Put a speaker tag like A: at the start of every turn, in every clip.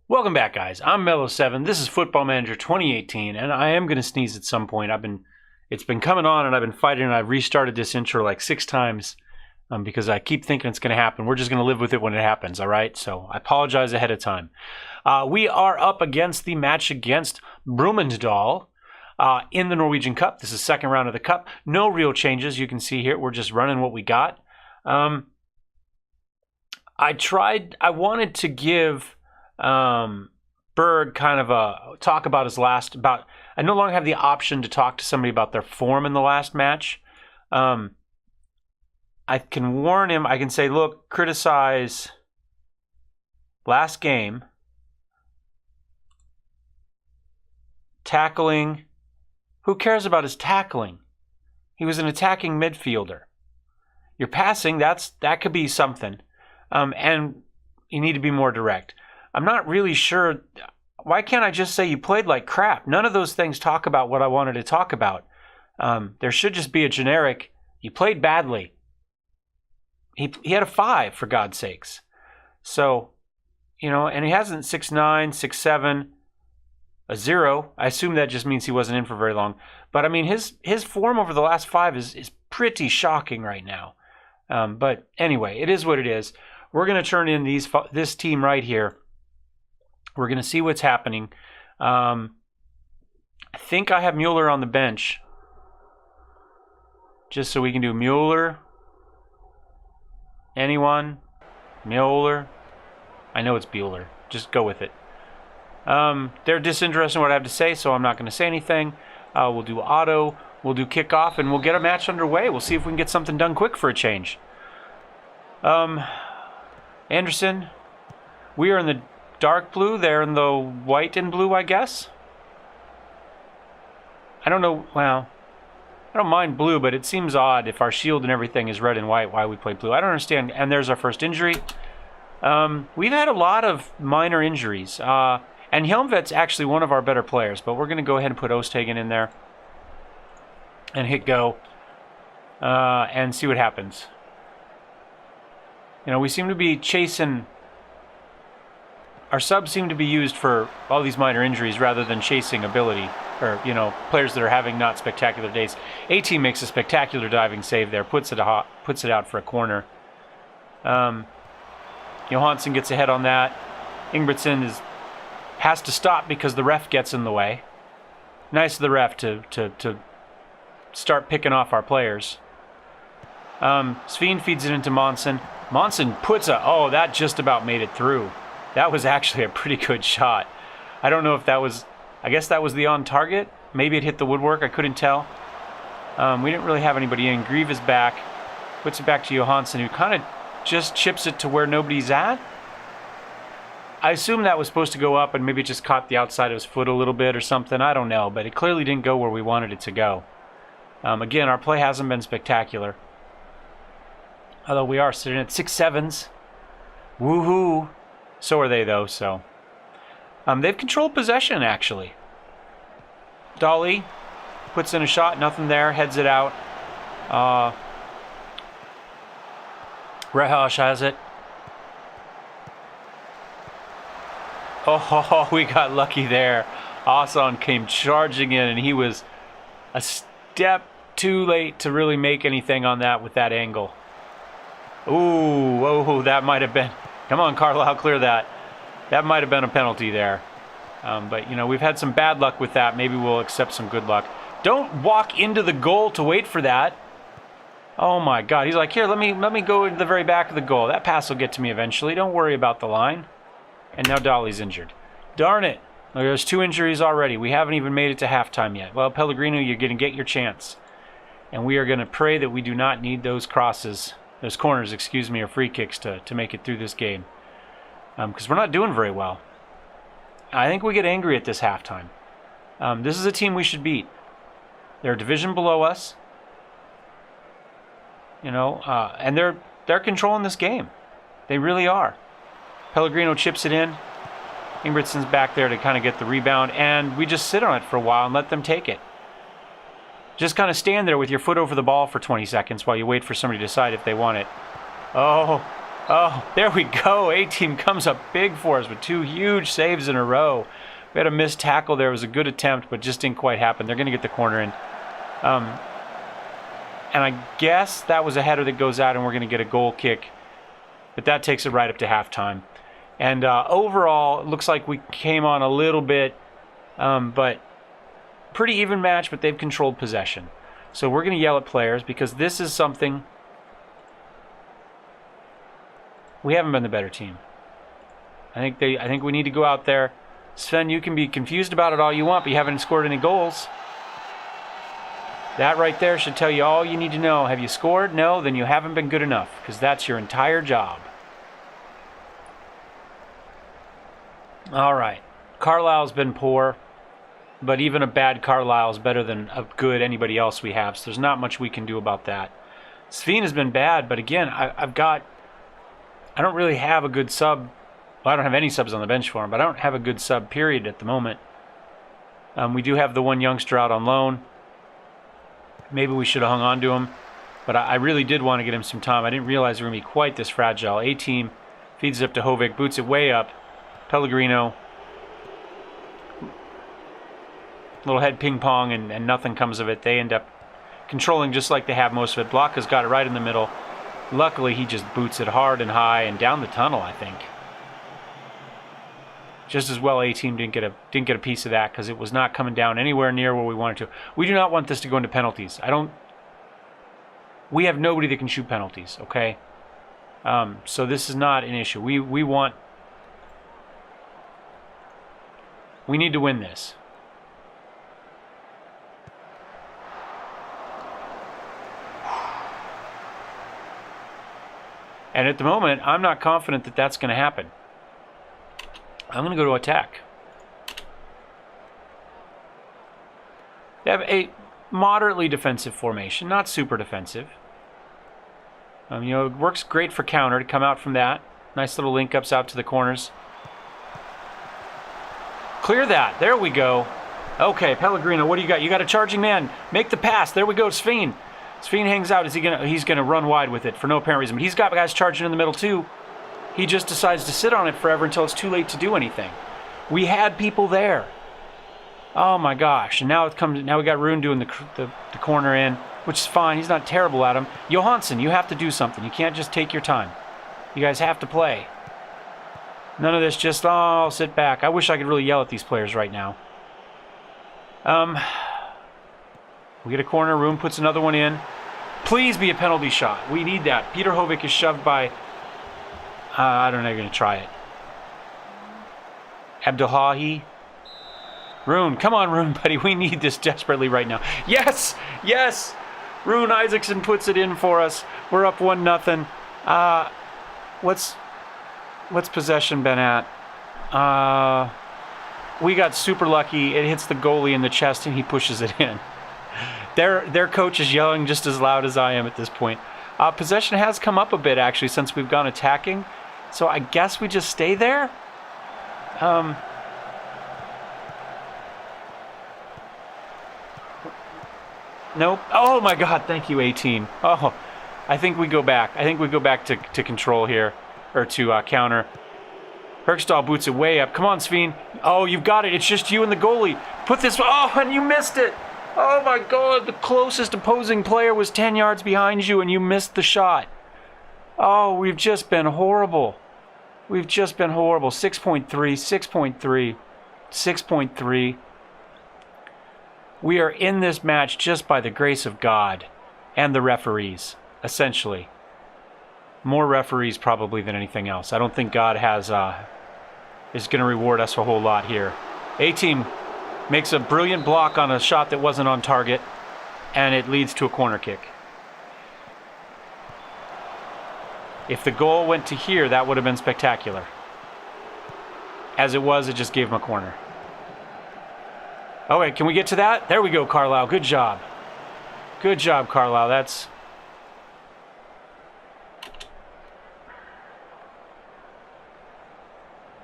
A: Welcome back, guys. I'm Mellowseven. This is Football Manager 2018, and I am going to sneeze at some point. It's been coming on, and I've been fighting, and I've restarted this intro like 6 times because I keep thinking it's going to happen. We're just going to live with it when it happens, all right? So I apologize ahead of time. We are up against the match against Brumunddal in the Norwegian Cup. This is second round of the Cup. No real changes. You can see here, we're just running what we got. I wanted to give Berg kind of a talk about his last, I no longer have the option to talk to somebody about their form in the last match. I can warn him, I can say, look, criticize last game, tackling, who cares about his tackling? He was an attacking midfielder. Your passing, that could be something, and you need to be more direct. I'm not really sure. Why can't I just say you played like crap? None of those things talk about what I wanted to talk about. There should just be a generic, you played badly. He had a 5, for God's sakes. So, and he hasn't 6'9", 6'7", a 0. I assume that just means he wasn't in for very long. But, I mean, his form over the last 5 is pretty shocking right now. But anyway, it is what it is. We're going to turn in this team right here. We're going to see what's happening. I think I have Mueller on the bench. Just so we can do Mueller. Anyone? Mueller? I know it's Bueller. Just go with it. They're disinterested in what I have to say, so I'm not going to say anything. We'll do auto. We'll do kickoff, and we'll get a match underway. We'll see if we can get something done quick for a change. Anderson. We are in the dark blue, they're in the white and blue, I guess. I don't know, well, I don't mind blue, but it seems odd if our shield and everything is red and white, why we play blue. I don't understand. And there's our first injury. We've had a lot of minor injuries. And Helmvet's actually one of our better players, but we're going to go ahead and put Osthagen in there and hit go and see what happens. We seem to be chasing. Our subs seem to be used for all these minor injuries rather than chasing ability, or, players that are having not spectacular days. A-Team makes a spectacular diving save there, puts it out for a corner. Johansson gets ahead on that. Ingebrigtsen has to stop because the ref gets in the way. Nice of the ref to start picking off our players. Sveen feeds it into Monson. Monson puts that just about made it through. That was actually a pretty good shot. I don't know if that was, I guess that was the on target. Maybe it hit the woodwork, I couldn't tell. We didn't really have anybody in. Grieve is back. Puts it back to Johansson, who kind of just chips it to where nobody's at. I assume that was supposed to go up and maybe it just caught the outside of his foot a little bit or something. I don't know, but it clearly didn't go where we wanted it to go. Again, our play hasn't been spectacular. Although we are sitting at 6-7s. Woohoo! So are they, though, so. They've controlled possession, actually. Dolly puts in a shot, nothing there, heads it out. Rehosh has it. Oh, we got lucky there. Asan came charging in, and he was a step too late to really make anything on that with that angle. Ooh, that might have been... Come on, Carlisle, clear that. That might have been a penalty there. But, we've had some bad luck with that. Maybe we'll accept some good luck. Don't walk into the goal to wait for that. Oh, my God. He's like, here, let me go into the very back of the goal. That pass will get to me eventually. Don't worry about the line. And now Dolly's injured. Darn it. There's 2 injuries already. We haven't even made it to halftime yet. Well, Pellegrino, you're going to get your chance. And we are going to pray that we do not need those corners, or free kicks to make it through this game. Because we're not doing very well. I think we get angry at this halftime. This is a team we should beat. They're a division below us. And they're controlling this game. They really are. Pellegrino chips it in. Ingebrigtsen's back there to kind of get the rebound, and we just sit on it for a while and let them take it. Just kind of stand there with your foot over the ball for 20 seconds while you wait for somebody to decide if they want it. Oh, Oh, there we go. A-team comes up big for us with 2 huge saves in a row. We had a missed tackle there. It was a good attempt, but just didn't quite happen. They're going to get the corner in. And I guess that was a header that goes out, and we're going to get a goal kick. But that takes it right up to halftime. And overall, it looks like we came on a little bit, but pretty even match, but they've controlled possession. So we're going to yell at players because this is something... We haven't been the better team. I think we need to go out there. Sven, you can be confused about it all you want, but you haven't scored any goals. That right there should tell you all you need to know. Have you scored? No, then you haven't been good enough, because that's your entire job. All right. Carlisle's been poor, but even a bad Carlisle is better than a good anybody else we have, so there's not much we can do about that. Sven has been bad, but again, I don't really have a good sub. Well, I don't have any subs on the bench for him, but I don't have a good sub period at the moment. We do have the one youngster out on loan. Maybe we should have hung on to him, but I really did want to get him some time. I didn't realize we were going to be quite this fragile. A-team feeds it up to Hovig, boots it way up. Pellegrino. Little head ping pong, and nothing comes of it. They end up controlling just like they have most of it. Block has got it right in the middle. Luckily, he just boots it hard and high and down the tunnel, I think. Just as well, A-team didn't get a piece of that because it was not coming down anywhere near where we wanted to. We do not want this to go into penalties. We have nobody that can shoot penalties, okay? So this is not an issue. We need to win this. And at the moment, I'm not confident that that's going to happen. I'm going to go to attack. They have a moderately defensive formation, not super defensive. It works great for counter to come out from that. Nice little link-ups out to the corners. Clear that. There we go. Okay, Pellegrino, what do you got? You got a charging man. Make the pass. There we go, Sven. Sven hangs out. He's gonna run wide with it for no apparent reason. But he's got guys charging in the middle too. He just decides to sit on it forever until it's too late to do anything. We had people there. Oh my gosh! And now we got Rune doing the corner in, which is fine. He's not terrible at him. Johansson, you have to do something. You can't just take your time. You guys have to play. None of this just I'll sit back. I wish I could really yell at these players right now. We get a corner. Rune puts another one in. Please be a penalty shot. We need that. Peter Hovig is shoved by... I don't know. You're going to try it. Abdelhahi. Rune. Come on, Rune, buddy. We need this desperately right now. Yes! Yes! Rune Isaacson puts it in for us. We're up 1-0. What's possession been at? We got super lucky. It hits the goalie in the chest and he pushes it in. Their coach is yelling just as loud as I am at this point. Possession has come up a bit, actually, since we've gone attacking. So I guess we just stay there? Nope. Oh, my God. Thank you, A-team. Oh, I think we go back. I think we go back to control here, or to counter. Herkstall boots it way up. Come on, Sven. Oh, you've got it. It's just you and the goalie. Put this... Oh, and you missed it. Oh my God, the closest opposing player was 10 yards behind you and you missed the shot. Oh, we've just been horrible. We've just been horrible. 6.3, 6.3, 6.3. We are in this match just by the grace of God and the referees, essentially. More referees probably than anything else. I don't think God is going to reward us a whole lot here. A-team makes a brilliant block on a shot that wasn't on target, and it leads to a corner kick. If the goal went to here, that would have been spectacular. As it was, it just gave him a corner. Okay, can we get to that? There we go, Carlisle. Good job. Good job, Carlisle. That's...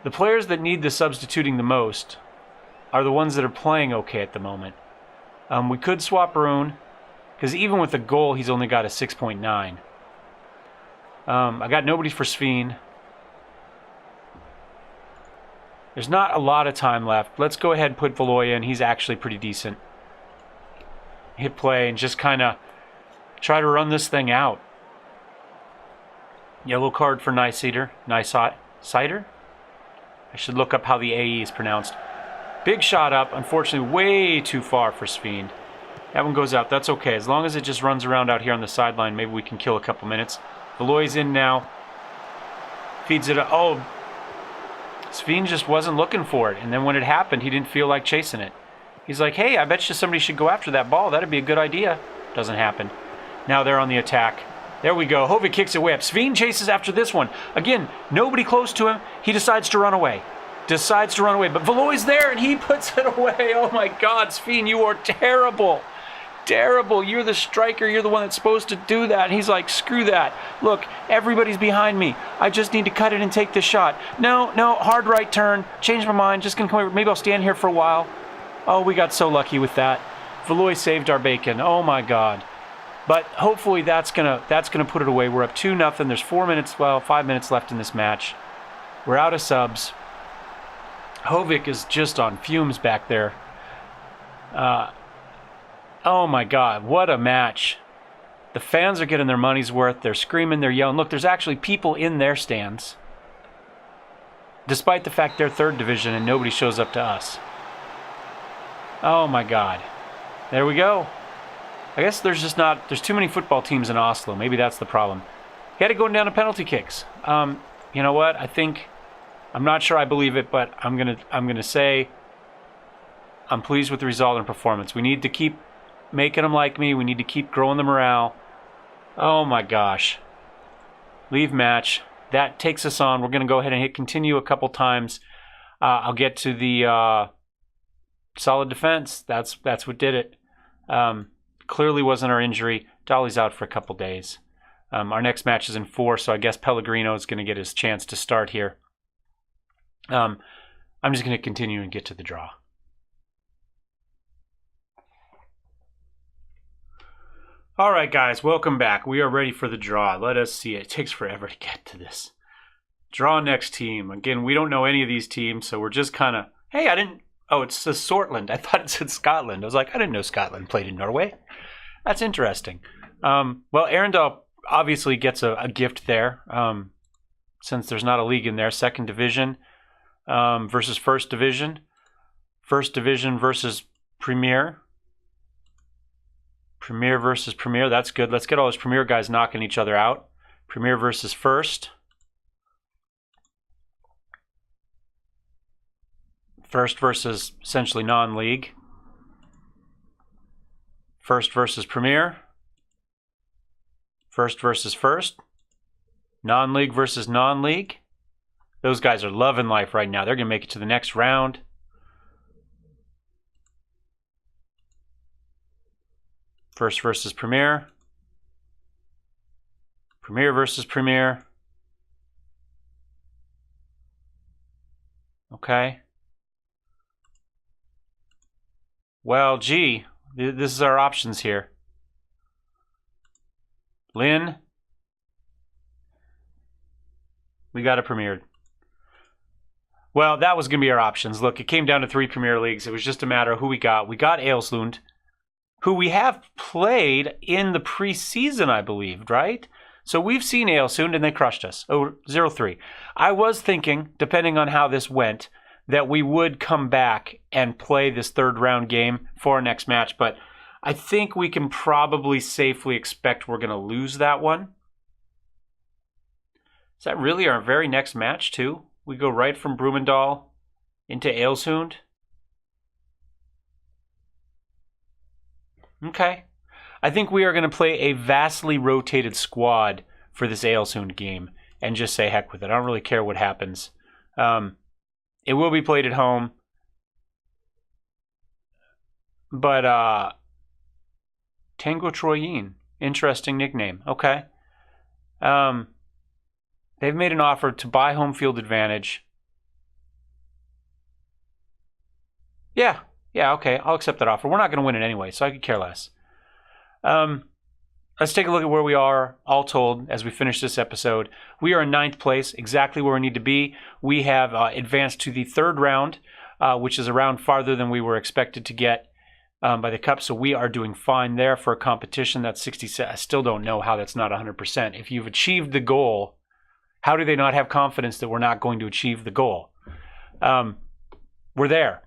A: The players that need the substituting the most are the ones that are playing okay at the moment. We could swap Rune, because even with the goal, he's only got a 6.9. I got nobody for Sveen. There's not a lot of time left. Let's go ahead and put Valoya in. He's actually pretty decent. Hit play and just kind of try to run this thing out. Yellow card for Cider. Cider? I should look up how the AE is pronounced. Big shot up. Unfortunately, way too far for Sveen. That one goes out. That's okay. As long as it just runs around out here on the sideline, maybe we can kill a couple minutes. Valoy's in now. Feeds it up. Oh, Sveen just wasn't looking for it. And then when it happened, he didn't feel like chasing it. He's like, hey, I bet you somebody should go after that ball. That'd be a good idea. Doesn't happen. Now they're on the attack. There we go. Hovig kicks it way up. Sveen chases after this one. Again, nobody close to him. He decides to run away. But Valoy's there, and he puts it away. Oh, my God, Sveen, you are terrible. Terrible. You're the striker. You're the one that's supposed to do that. And he's like, screw that. Look, everybody's behind me. I just need to cut it and take this shot. No, hard right turn. Change my mind. Just going to come over. Maybe I'll stand here for a while. Oh, we got so lucky with that. Valoy saved our bacon. Oh, my God. But hopefully that's gonna put it away. We're up 2-0. There's 5 minutes left in this match. We're out of subs. Hovig is just on fumes back there. Oh my God, what a match. The fans are getting their money's worth. They're screaming, they're yelling. Look, there's actually people in their stands. Despite the fact they're third division and nobody shows up to us. Oh my God. There we go. I guess there's too many football teams in Oslo. Maybe that's the problem. He had it going down to penalty kicks. You know what? I'm not sure I believe it, but I'm gonna say I'm pleased with the result and performance. We need to keep making them like me. We need to keep growing the morale. Oh my gosh. Leave match. That takes us on. We're gonna go ahead and hit continue a couple times. I'll get to the solid defense. That's what did it. Clearly wasn't our injury. Dolly's out for a couple days. Our next match is in 4, so I guess Pellegrino is going to get his chance to start here. I'm just going to continue and get to the draw. All right, guys, welcome back. We are ready for the draw. Let us see. It takes forever to get to this. Draw next team. Again, we don't know any of these teams, so we're just kind of, hey, oh, it says Sortland. I thought it said Scotland. I was like, I didn't know Scotland played in Norway. That's interesting. Well, Arendal obviously gets a gift there, since there's not a league in there. Second division versus first division. First division versus Premier. Premier versus Premier. That's good. Let's get all those Premier guys knocking each other out. Premier versus First. First versus essentially non-league. First versus Premier. First versus First. Non-league versus non-league. Those guys are loving life right now. They're going to make it to the next round. First versus Premier. Premier versus Premier. Okay. Well, gee, this is our options here. Lynn. We got it premiered. Well, that was going to be our options. Look, it came down to 3 Premier Leagues. It was just a matter of who we got. We got Ailslund, who we have played in the preseason, I believe, right? So we've seen Ailslund, and they crushed us. 0-3. I was thinking, depending on how this went, that we would come back and play this third round game for our next match, but I think we can probably safely expect we're going to lose that one. Is that really our very next match, too? We go right from Brumunddal into Ailshund. Okay. I think we are going to play a vastly rotated squad for this Ailshund game and just say heck with it. I don't really care what happens. It will be played at home. But Tango Troyen, interesting nickname. Okay. They've made an offer to buy home field advantage. Yeah, okay. I'll accept that offer. We're not going to win it anyway, so I could care less. let's take a look at where we are, all told, as we finish this episode. We are in 9th place, exactly where we need to be. We have advanced to the 3rd round, which is a round farther than we were expected to get by the Cup. So we are doing fine there for a competition that's 60. I still don't know how that's not 100%. If you've achieved the goal, how do they not have confidence that we're not going to achieve the goal? We're there.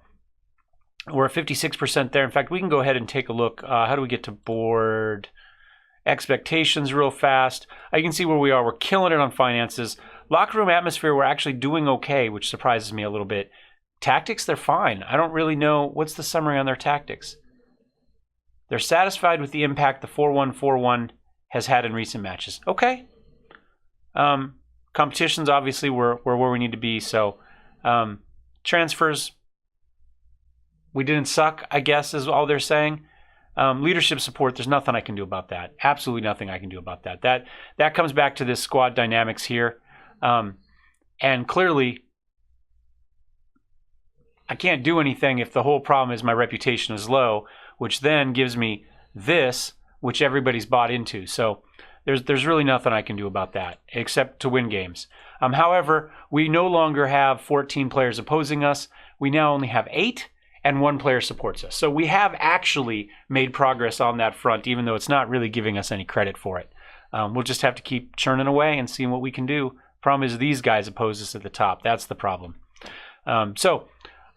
A: We're at 56% there. In fact, we can go ahead and take a look. How do we get to board expectations real fast? You can see where we are. We're killing it on finances. Locker room atmosphere, we're actually doing okay, which surprises me a little bit. Tactics, they're fine. I don't really know. What's the summary on their tactics? They're satisfied with the impact the 4-1-4-1 has had in recent matches. Okay. Competitions, obviously, we're where we need to be. So transfers, we didn't suck, I guess, is all they're saying. Leadership support, there's nothing I can do about that. Absolutely nothing I can do about that. That comes back to this squad dynamics here. And clearly, I can't do anything if the whole problem is my reputation is low, which then gives me this, which everybody's bought into. So there's really nothing I can do about that, except to win games. However, we no longer have 14 players opposing us. We now only have 8. And 1 player supports us. So we have actually made progress on that front, even though it's not really giving us any credit for it. We'll just have to keep churning away and seeing what we can do. Problem is these guys oppose us at the top. That's the problem. So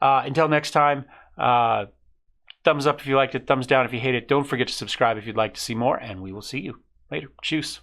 A: until next time, thumbs up if you liked it, thumbs down if you hate it. Don't forget to subscribe if you'd like to see more, and we will see you later. Tschüss.